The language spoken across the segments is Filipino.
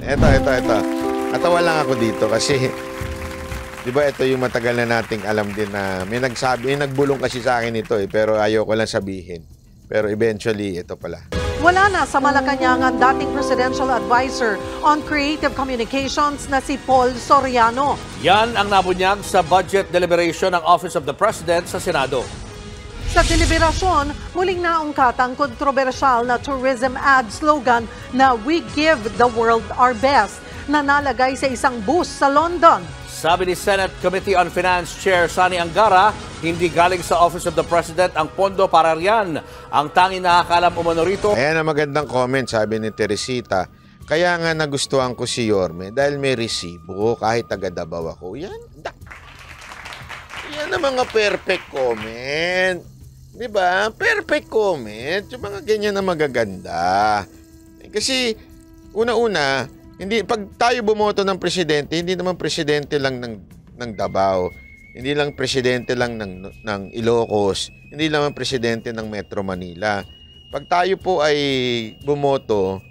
Ito. Natawa lang ako dito kasi, di ba ito yung matagal na nating alam din na may nagsabi, may nagbulong kasi sa akin ito pero ayoko lang sabihin. Pero eventually, ito pala. Wala na sa Malacanang ang dating Presidential Advisor on Creative Communications na si Paul Soriano. Yan ang nabunyag sa budget deliberation ng Office of the President sa Senado. Sa deliberasyon, muling naungkat ang kontrobersyal na tourism ad slogan na "We give the world our best" na nalagay sa isang bus sa London. Sabi ni Senate Committee on Finance Chair Sani Angara, hindi galing sa Office of the President ang pondo para riyan. Ang tanging nakakalam umano rito. Ayan ang magandang comment, sabi ni Teresita. Kaya nga nagustuhan ko si Yorme dahil may resibo kahit taga-Davao ako. Yan ang mga perfect comment. Diba? Perfect comment. Yung mga ganyan na magaganda. Kasi, una-una, pag tayo bumoto ng presidente, hindi naman presidente lang ng Davao. Hindi lang presidente lang ng Ilocos. Hindi naman presidente ng Metro Manila. Pag tayo po ay bumoto,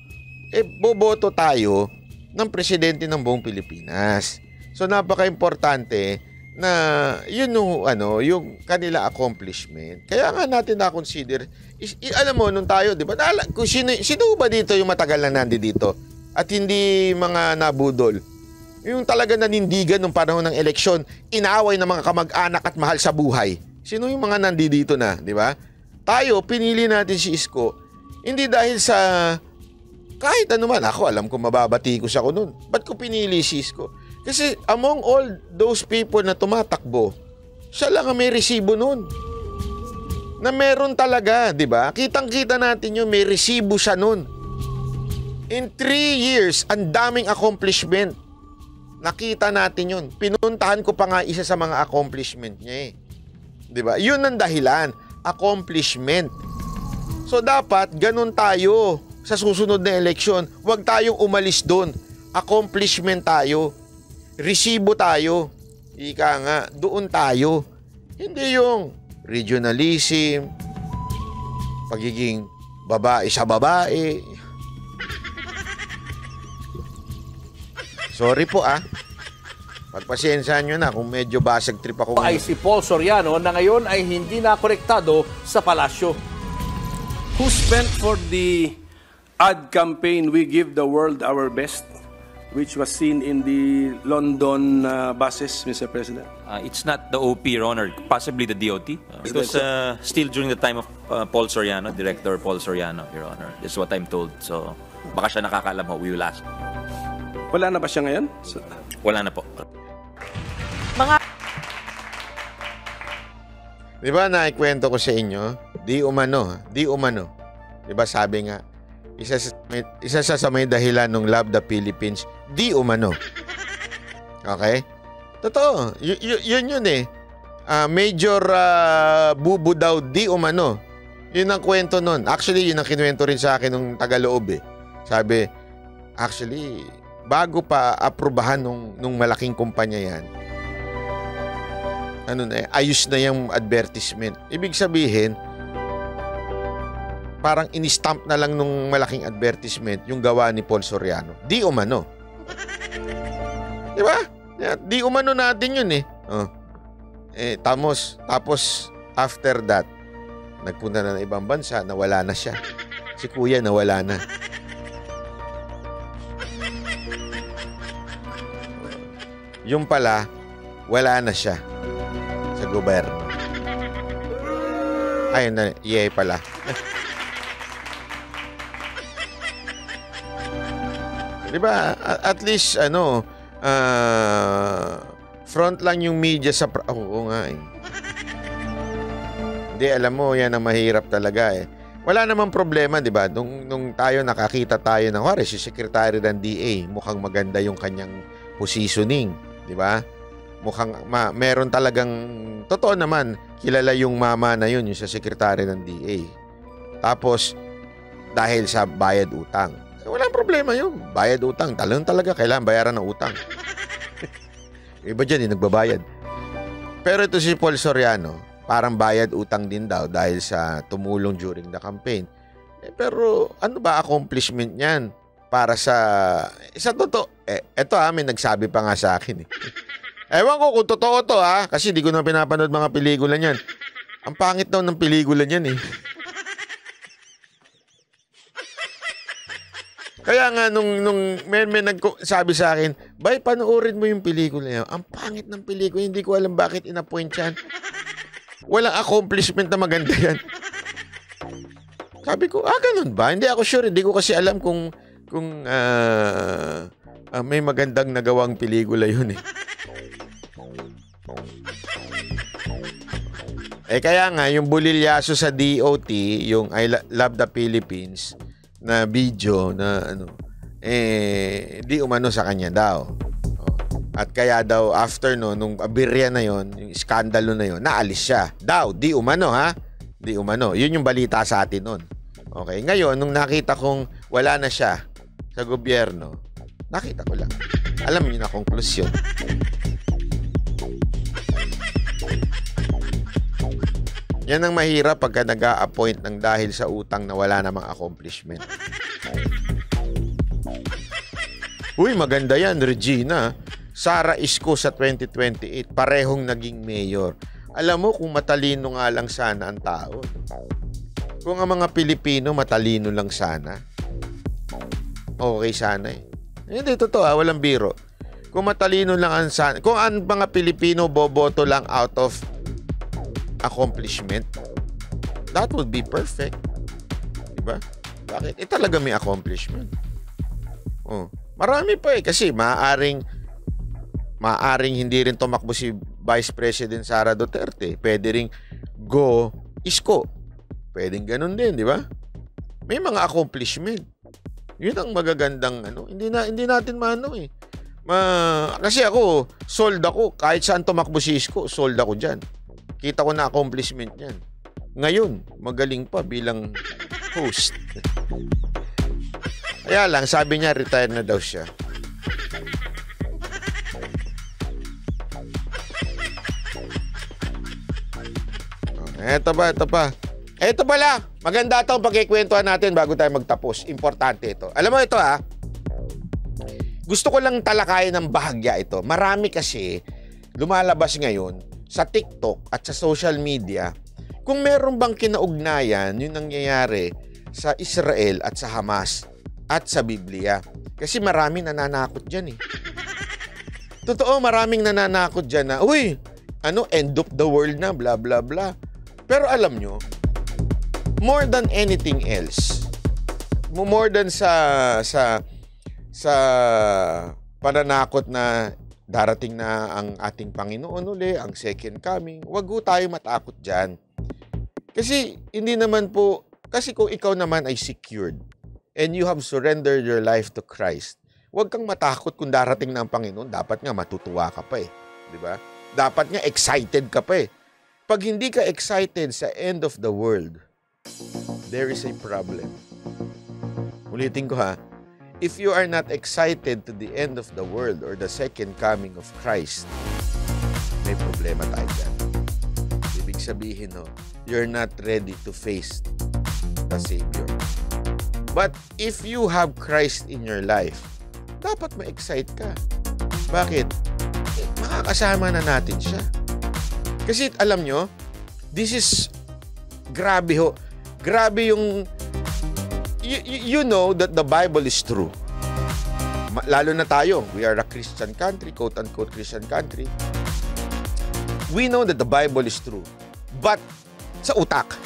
boboto tayo ng presidente ng buong Pilipinas. So, napaka-importante na yun yung kanila accomplishment. Kaya nga natin na-consider, alam mo, nung tayo, di ba, kung sino ba dito yung matagal na nandito at hindi mga nabudol? Yung talaga nanindigan nung panahon ng eleksyon, inaaway ng mga kamag-anak at mahal sa buhay. Sino yung mga nandito na, di ba? Tayo, pinili natin si Isko, hindi dahil sa kahit ano man. Ako, alam ko mababatikos ako nun. Ba't ko pinili si Isko? Kasi among all those people na tumatakbo, siya lang ang may resibo nun. Na meron talaga, di ba? Kitang-kita natin yun, may resibo siya nun. In 3 years, ang daming accomplishment. Nakita natin yun. Pinuntahan ko pa nga isa sa mga accomplishment niya eh. Di ba? Yun ang dahilan. Accomplishment. So dapat, ganun tayo sa susunod na eleksyon. Huwag tayong umalis doon. Accomplishment tayo. Resibo tayo. Ika nga, doon tayo. Hindi yung regionalism, pagiging babae sa babae. Sorry po pagpasensyahan nyo na kung medyo basag trip ako. Ay si Paul Soriano na ngayon ay hindi na konektado sa palasyo. Who spent for the ad campaign "We Give the World Our Best", which was seen in the London buses, Mr. President? It's not the OP, Your Honor. Possibly the DOT. It was still during the time of Paul Soriano, Director Paul Soriano, Your Honor. This is what I'm told. So, baka siya nakakaalam mo. We will ask. Wala na ba siya ngayon? Wala na po. Di ba naikwento ko sa inyo? Di umano. Di ba sabi nga, isa sa may dahilan ng Love the Philippines, di umano. Okay? Totoo. Yun eh. Major bubu daw, di umano. Yun ang kwento nun. Actually, yun ang kinuwento rin sa akin ng Tagaloob eh. Sabi, actually, bago pa aprubahan nung malaking kumpanya yan, ayos na yung advertisement. Ibig sabihin, parang in-stamp na lang nung malaking advertisement yung gawa ni Paul Soriano. Di umano. Di ba? Di umano natin yun eh. Tapos after that, nagpunta na ng ibang bansa, nawala na siya. Si Kuya nawala na. Yung pala, wala na siya sa gobyerno. Ayun na, pala. Diba? At least, front lang yung media sa... Oo nga eh. Hindi, alam mo, yan ang mahirap talaga eh. Wala namang problema, di ba? Nung tayo nakakita tayo ng, si Secretary ng DA, mukhang maganda yung kanyang positioning, di ba? Mukhang, meron talagang, totoo naman, kilala yung mama na yun, yung sa Secretary ng DA. Tapos, dahil sa bayad utang. Walang problema yun. Bayad utang. Talaga kailangan bayaran ng utang. Iba dyan, nagbabayad. Pero ito si Paul Soriano, parang bayad utang din daw dahil sa tumulong during the campaign. Pero ano ba accomplishment niyan? para sa totoo. Eto may nagsabi pa nga sa akin eh. Ewan ko kung totoo to kasi di ko na pinapanood mga pelikula niyan. Ang pangit daw ng pelikula niyan eh. Kaya nga nung may nagsabi sa akin, "Bay, panoorin mo yung pelikula niya." Ang pangit ng pelikula, hindi ko alam bakit in-appoint yan. Walang accomplishment na maganda yan. Sabi ko, ganun ba? Hindi ako sure. Hindi ko kasi alam kung may magandang nagawang pelikula yun eh. Kaya nga, yung bulilyaso sa DOT, yung I Love the Philippines na video na di umano sa kanya daw. At kaya daw, after nung abirya na yon, yung iskandalo na yon, naalis siya. Daw, di umano Di umano. Yun yung balita sa atin nun. Okay. Ngayon, nung nakita kong wala na siya sa gobyerno, nakita ko lang. Alam niyo na konklusyon. Yan ang mahirap pagka nag-a-appoint ng dahil sa utang na wala namang accomplishment. Uy, maganda yan, Regina. Sara Isko sa 2028, parehong naging mayor. Alam mo kung matalino nga lang sana ang tao. Kung ang mga Pilipino matalino lang sana, okay sana eh. Hindi, totoo walang biro. Kung matalino lang ang sana, kung ang mga Pilipino boboto lang out of accomplishment, that would be perfect. Diba? Bakit? Talaga may accomplishment. Marami pa kasi maaring hindi rin tumakbo si Vice President Sara Duterte. Pwede ring go Isko. Pwedeng ganun din, di ba? May mga accomplishment. Yun ang magagandang Hindi natin kasi ako, sold ako. Kahit saan tumakbo si Isko, sold ako dyan. Kita ko na accomplishment yan. Ngayon, magaling pa bilang host. Kaya lang, sabi niya, retire na daw siya. Ito pa. Ito pala. Maganda itong pagkikwentuhan natin bago tayo magtapos. Importante ito. Alam mo ito gusto ko lang talakayin ng bahagya ito. Marami kasi lumalabas ngayon sa TikTok at sa social media kung meron bang kinaugnayan yung nangyayari sa Israel at sa Hamas at sa Biblia. Kasi maraming nananakot dyan eh. Totoo, maraming nananakot dyan na, end of the world na, blah, blah, blah. Pero alam nyo, more than anything else, more than sa pananakot na darating na ang ating Panginoon uli, ang second coming, wag ho tayo matakot dyan. Kasi hindi naman po, kasi kung ikaw naman ay secured and you have surrendered your life to Christ, wag kang matakot kung darating na ang Panginoon. Dapat nga matutuwa ka pa eh. Di ba? Dapat nga excited ka pa eh. Pag hindi ka excited sa end of the world, there is a problem. Ulitin ko if you are not excited to the end of the world or the second coming of Christ, may problema tayo dyan. Ibig sabihin, you're not ready to face the Savior. But if you have Christ in your life, dapat ma-excite ka. Bakit? Makakasama na natin siya. Kasi alam nyo, this is grabe ho. Grabe yung you know that the Bible is true. Lalo na tayo, we are a Christian country, quote-unquote Christian country. We know that the Bible is true. But sa utak.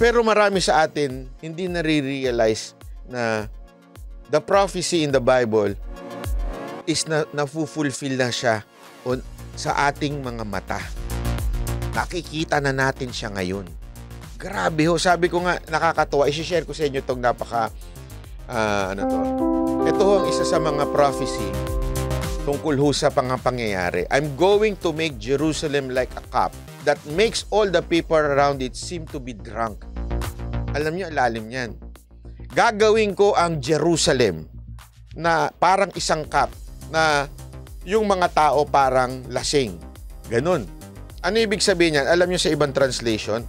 Pero marami sa atin hindi nare-realize na the prophecy in the Bible is na-fulfill na siya sa ating mga mata. Nakikita na natin siya ngayon. Grabe ho. Sabi ko nga, nakakatuwa. I-share ko sa inyo itong Ito ho ang isa sa mga prophecy tungkol ho sa pangyayari. I'm going to make Jerusalem like a cup that makes all the people around it seem to be drunk. Alam niyo, lalim yan. Gagawin ko ang Jerusalem na parang isang cup na yung mga tao parang lasing. Ganun. Ano ibig sabihin niyan? Alam niyo sa ibang translation,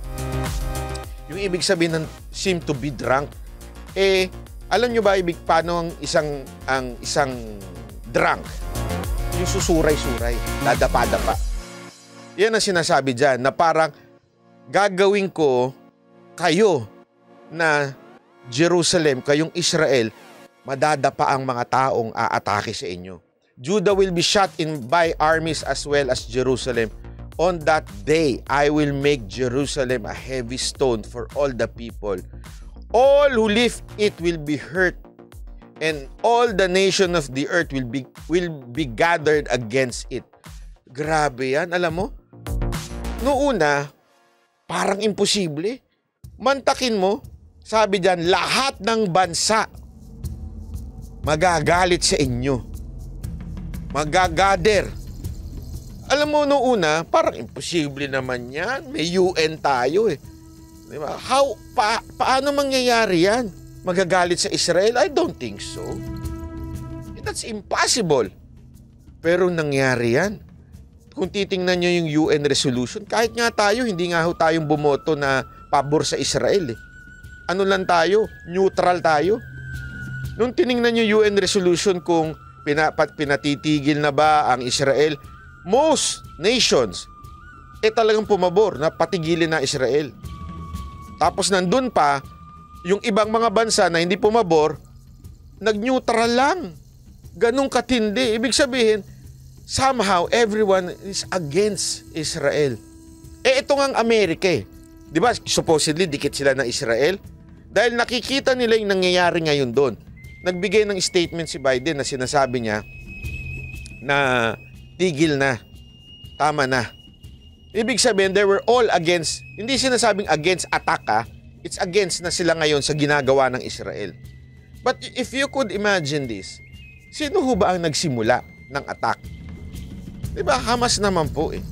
yung ibig sabihin ng seem to be drunk, Alam nyo ba paano ang isang drunk? Yung susuray-suray, dadapa-dapa. Yan ang sinasabi dyan, na parang gagawin ko kayo na Jerusalem, kayong Israel, madadapa ang mga taong aatake sa inyo. Judah will be shut in by armies as well as Jerusalem. On that day, I will make Jerusalem a heavy stone for all the people. All who live it will be hurt, and all the nation of the earth will be gathered against it. Grabe yan, alam mo? Noong una, parang imposible. Mantakin mo, sabi diyan, lahat ng bansa magagalit sa inyo. Magagather. Alam mo, noong una, parang imposible naman yan. May UN tayo eh. Diba? Paano mangyayari yan? Magagalit sa Israel? I don't think so. That's impossible. Pero nangyari yan. Kung titingnan nyo yung UN resolution, kahit nga tayo, hindi nga ho tayong bumoto na pabor sa Israel eh. Ano lang tayo? Neutral tayo. Nung tiningnan nyo UN resolution kung pinatitigil na ba ang Israel, most nations talagang pumabor na patigilin na Israel. Tapos nandun pa, yung ibang mga bansa na hindi pumabor, nag-neutral lang. Ganong katindi. Ibig sabihin, somehow everyone is against Israel. Ito ngang Amerika eh. Di ba, supposedly, dikit sila ng Israel. Dahil nakikita nila yung nangyayari ngayon doon. Nagbigay ng statement si Biden na sinasabi niya na tigil na, tama na. Ibig sabihin, they were all against, hindi sinasabing against attack it's against na sila ngayon sa ginagawa ng Israel. But if you could imagine this, sino ho ba ang nagsimula ng attack? Diba, Hamas naman po eh.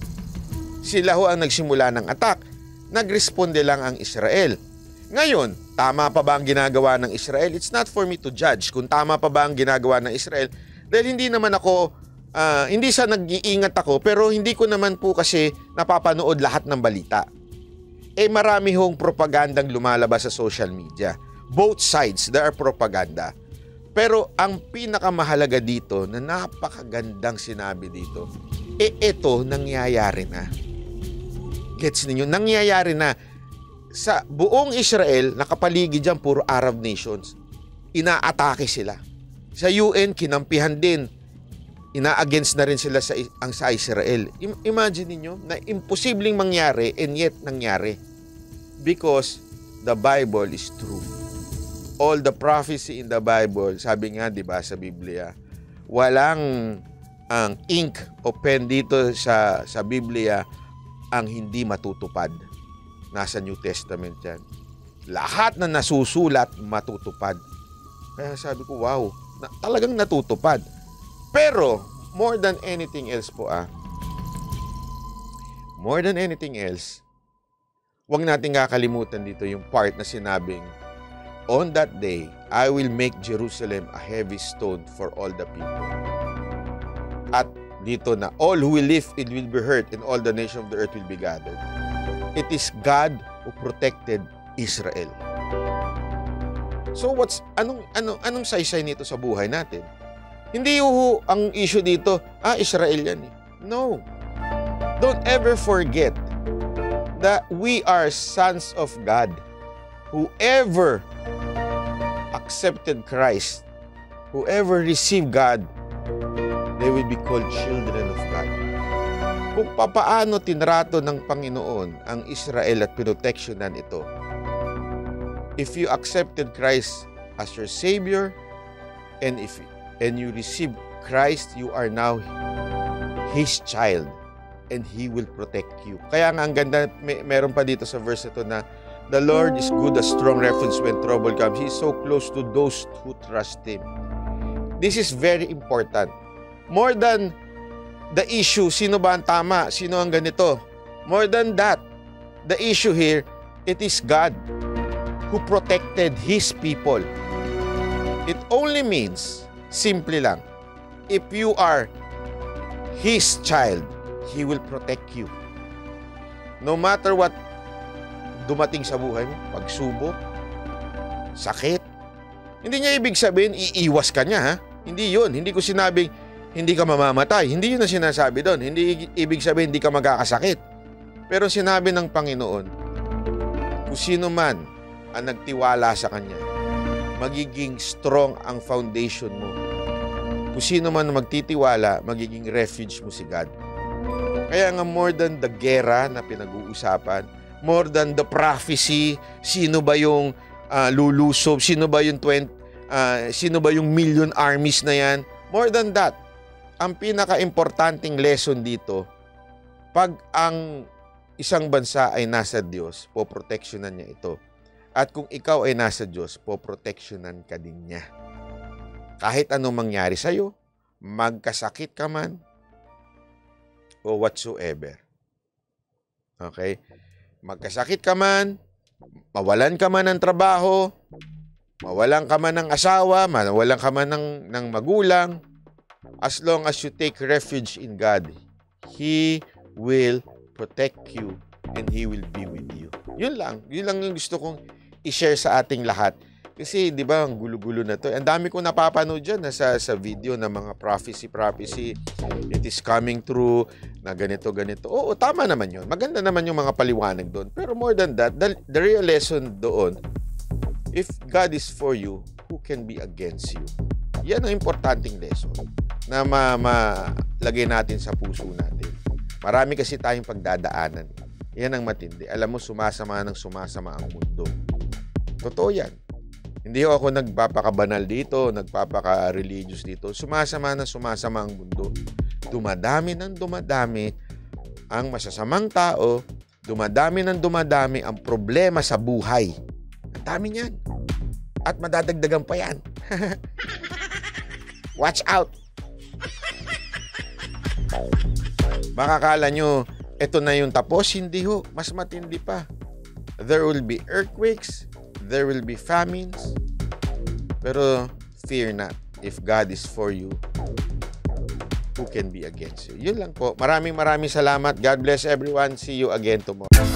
Sila ho ang nagsimula ng attack. Nagresponde lang ang Israel. Ngayon, tama pa ba ang ginagawa ng Israel? It's not for me to judge kung tama pa ba ang ginagawa ng Israel. Dahil hindi naman ako hindi sa nag-iingat ako, pero hindi ko naman po kasi napapanood lahat ng balita. Marami hong propagandang lumalabas sa social media. Both sides, there are propaganda. Pero ang pinakamahalaga dito, na napakagandang sinabi dito, ito nangyayari na. Gets ninyo? Nangyayari na. Sa buong Israel, nakapaligid dyan, puro Arab nations. Inaatake sila. Sa UN, kinampihan din. Ina-against na rin sila sa Israel. Imagine niyo na imposibleng mangyari and yet nangyari. Because the Bible is true. All the prophecy in the Bible, sabi nga 'di ba sa Biblia, walang ang ink o pen dito sa Biblia ang hindi matutupad. Nasa New Testament 'yan. Lahat na nasusulat matutupad. Kaya sabi ko, wow, talagang natutupad. Pero, more than anything else po more than anything else, huwag natin kakalimutan dito yung part na sinabing, on that day, I will make Jerusalem a heavy stone for all the people. At dito na, all who will live, it will be hurt, and all the nations of the earth will be gathered. It is God who protected Israel. So anong saysay nito sa buhay natin? Hindi ang issue dito, Israel yan eh. No. Don't ever forget that we are sons of God. Whoever accepted Christ, whoever received God, they will be called children of God. Kung papaano tinrato ng Panginoon ang Israel at pinoteksyonan ito. If you accepted Christ as your Savior, and you receive Christ, you are now His child, and He will protect you. Kaya nga ang ganda, meron pa dito sa verse ito na, the Lord is good, a strong refuge when trouble comes. He is so close to those who trust Him. This is very important. More than the issue, sino ba ang tama, sino ang ganito. More than that, the issue here, it is God who protected His people. It only means, simple lang, if you are His child, He will protect you. No matter what dumating sa buhay mo, pagsubok, sakit, Hindi niya ibig sabihin, iiwas ka niya, ha? Hindi yun. Hindi ko sinabing, hindi ka mamamatay. Hindi yun ang sinasabi doon. Hindi ibig sabihin, hindi ka magkakasakit. Pero sinabi ng Panginoon, kung sino man ang nagtiwala sa Kanya, magiging strong ang foundation mo. Kung sino man magtitiwala, magiging refuge mo si God. Kaya nga more than the gera na pinag-uusapan, more than the prophecy, sino ba yung lulusob, sino ba yung million armies na yan, more than that, ang pinaka-importanting lesson dito, pag ang isang bansa ay nasa Diyos, poproteksyonan niya ito. At kung ikaw ay nasa Diyos, poproteksyonan ka din niya. Kahit anong mangyari sa'yo, magkasakit ka man, o whatsoever. Okay? Magkasakit ka man, mawalan ka man ng trabaho, mawalan ka man ng asawa, mawalan ka man ng magulang, as long as you take refuge in God, He will protect you and He will be with you. Yun lang yung gusto kong i-share sa ating lahat. Kasi, di ba, ang gulo-gulo na to. Ang dami kong napapanood dyan sa video ng mga prophecy, it is coming true, na ganito. Oo, tama naman yun. Maganda naman yung mga paliwanag doon. Pero more than that, the real lesson doon, if God is for you, who can be against you? Yan ang importanteng lesson na malagay natin sa puso natin. Marami kasi tayong pagdadaanan. Yan ang matindi. Alam mo, sumasama ang mundo. Totoo yan. Hindi ako nagpapakabanal dito, nagpapaka-religious dito. Sumasama ang mundo. Dumadami ang masasamang tao, dumadami ang problema sa buhay. Ang dami niyan. At madadagdagan pa yan. Watch out! Makakala nyo, ito na yung tapos. Hindi ho. Mas matindi pa. There will be earthquakes. There will be famines. Pero fear not. If God is for you, who can be against you? Yun lang po. Maraming salamat. God bless everyone. See you again tomorrow.